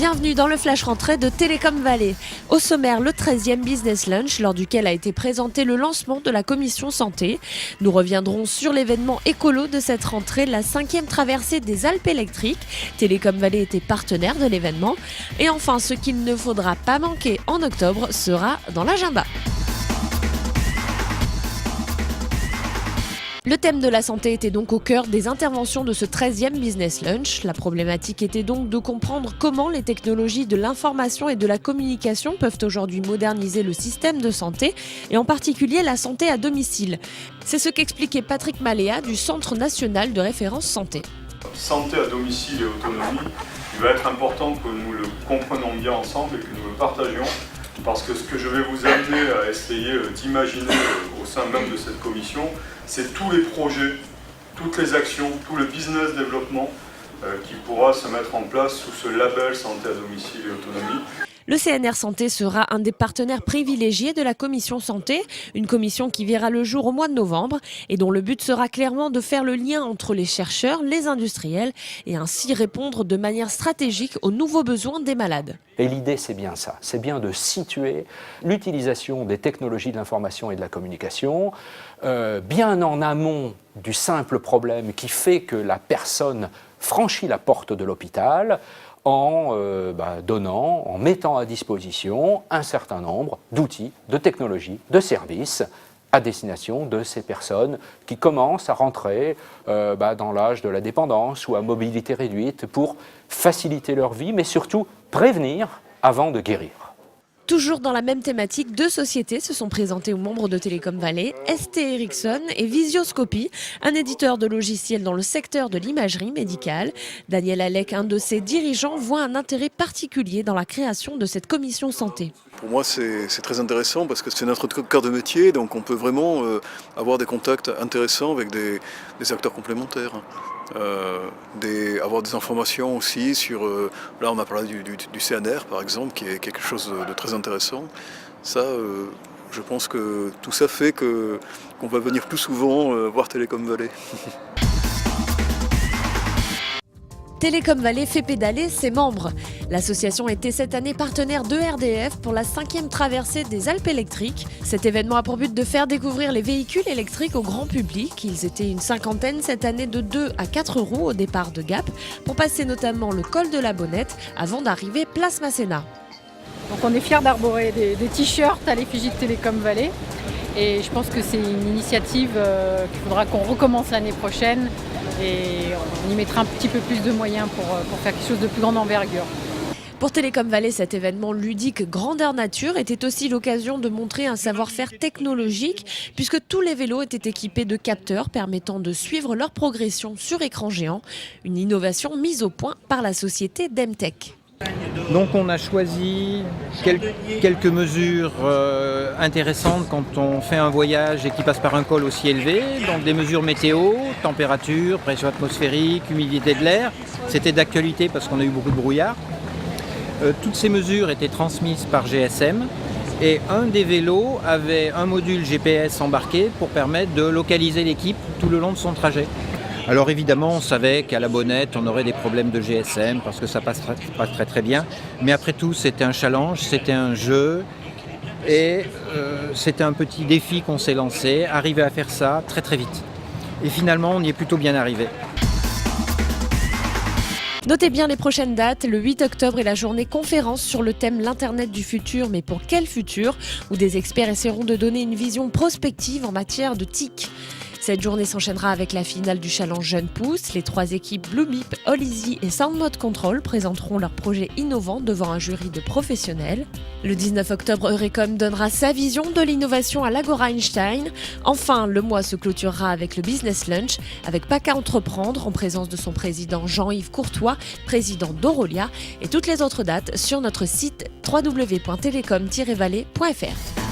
Bienvenue dans le Flash Rentrée de Télécom Vallée. Au sommaire, le 13e Business Lunch, lors duquel a été présenté le lancement de la commission santé. Nous reviendrons sur l'événement écolo de cette rentrée, la 5e traversée des Alpes électriques. Télécom Vallée était partenaire de l'événement. Et enfin, ce qu'il ne faudra pas manquer en octobre sera dans l'agenda. Le thème de la santé était donc au cœur des interventions de ce 13e Business Lunch. La problématique était donc de comprendre comment les technologies de l'information et de la communication peuvent aujourd'hui moderniser le système de santé, et en particulier la santé à domicile. C'est ce qu'expliquait Patrick Maléa du Centre national de référence santé. Santé à domicile et autonomie, il va être important que nous le comprenions bien ensemble et que nous le partagions. Parce que ce que je vais vous amener à essayer d'imaginer au sein même de cette commission, c'est tous les projets, toutes les actions, tout le business développement qui pourra se mettre en place sous ce label santé à domicile et autonomie. Le CNR Santé sera un des partenaires privilégiés de la commission santé, une commission qui verra le jour au mois de novembre et dont le but sera clairement de faire le lien entre les chercheurs, les industriels et ainsi répondre de manière stratégique aux nouveaux besoins des malades. Et l'idée, c'est bien ça, c'est bien de situer l'utilisation des technologies de l'information et de la communication bien en amont du simple problème qui fait que la personne franchit la porte de l'hôpital, en mettant à disposition un certain nombre d'outils, de technologies, de services à destination de ces personnes qui commencent à rentrer dans l'âge de la dépendance ou à mobilité réduite pour faciliter leur vie, mais surtout prévenir avant de guérir. Toujours dans la même thématique, deux sociétés se sont présentées aux membres de Télécom Vallée, ST Ericsson et Visioscopy, un éditeur de logiciels dans le secteur de l'imagerie médicale. Daniel Alec, un de ses dirigeants, voit un intérêt particulier dans la création de cette commission santé. Pour moi, c'est très intéressant parce que c'est notre cœur de métier, donc on peut vraiment avoir des contacts intéressants avec des acteurs complémentaires. Avoir des informations aussi sur, là on a parlé du CNR par exemple, qui est quelque chose de très intéressant. Ça, je pense que tout ça fait qu'on va venir plus souvent voir Télécom Vallée. Télécom Vallée fait pédaler ses membres. L'association était cette année partenaire de RDF pour la 5e traversée des Alpes électriques. Cet événement a pour but de faire découvrir les véhicules électriques au grand public. Ils étaient une cinquantaine cette année, de 2 à 4 roues au départ de Gap, pour passer notamment le col de la Bonnette avant d'arriver place Masséna. Donc on est fiers d'arborer des t-shirts à l'effigie de Télécom Vallée. Et je pense que c'est une initiative qu'il faudra qu'on recommence l'année prochaine. Et on y mettra un petit peu plus de moyens pour faire quelque chose de plus grande envergure. Pour Télécom Vallée, cet événement ludique grandeur nature était aussi l'occasion de montrer un savoir-faire technologique, puisque tous les vélos étaient équipés de capteurs permettant de suivre leur progression sur écran géant. Une innovation mise au point par la société Demtech. Donc on a choisi quelques mesures intéressantes quand on fait un voyage et qui passe par un col aussi élevé. Donc des mesures météo, température, pression atmosphérique, humidité de l'air. C'était d'actualité parce qu'on a eu beaucoup de brouillard. Toutes ces mesures étaient transmises par GSM et un des vélos avait un module GPS embarqué pour permettre de localiser l'équipe tout le long de son trajet. Alors évidemment, on savait qu'à la Bonnette, on aurait des problèmes de GSM parce que ça passe très bien. Mais après tout, c'était un challenge, c'était un jeu et c'était un petit défi qu'on s'est lancé, arriver à faire ça très vite. Et finalement, on y est plutôt bien arrivé. Notez bien les prochaines dates. Le 8 octobre est la journée conférence sur le thème l'Internet du futur, mais pour quel futur ? Où des experts essaieront de donner une vision prospective en matière de TIC. Cette journée s'enchaînera avec la finale du challenge Jeune Pousse. Les 3 équipes Bluebeep, All-Easy et Sound Mode Control présenteront leurs projets innovants devant un jury de professionnels. Le 19 octobre, Eurecom donnera sa vision de l'innovation à l'Agora Einstein. Enfin, le mois se clôturera avec le Business Lunch, avec PACA Entreprendre en présence de son président Jean-Yves Courtois, président d'Aurelia, et toutes les autres dates sur notre site www.telecom-vallée.fr.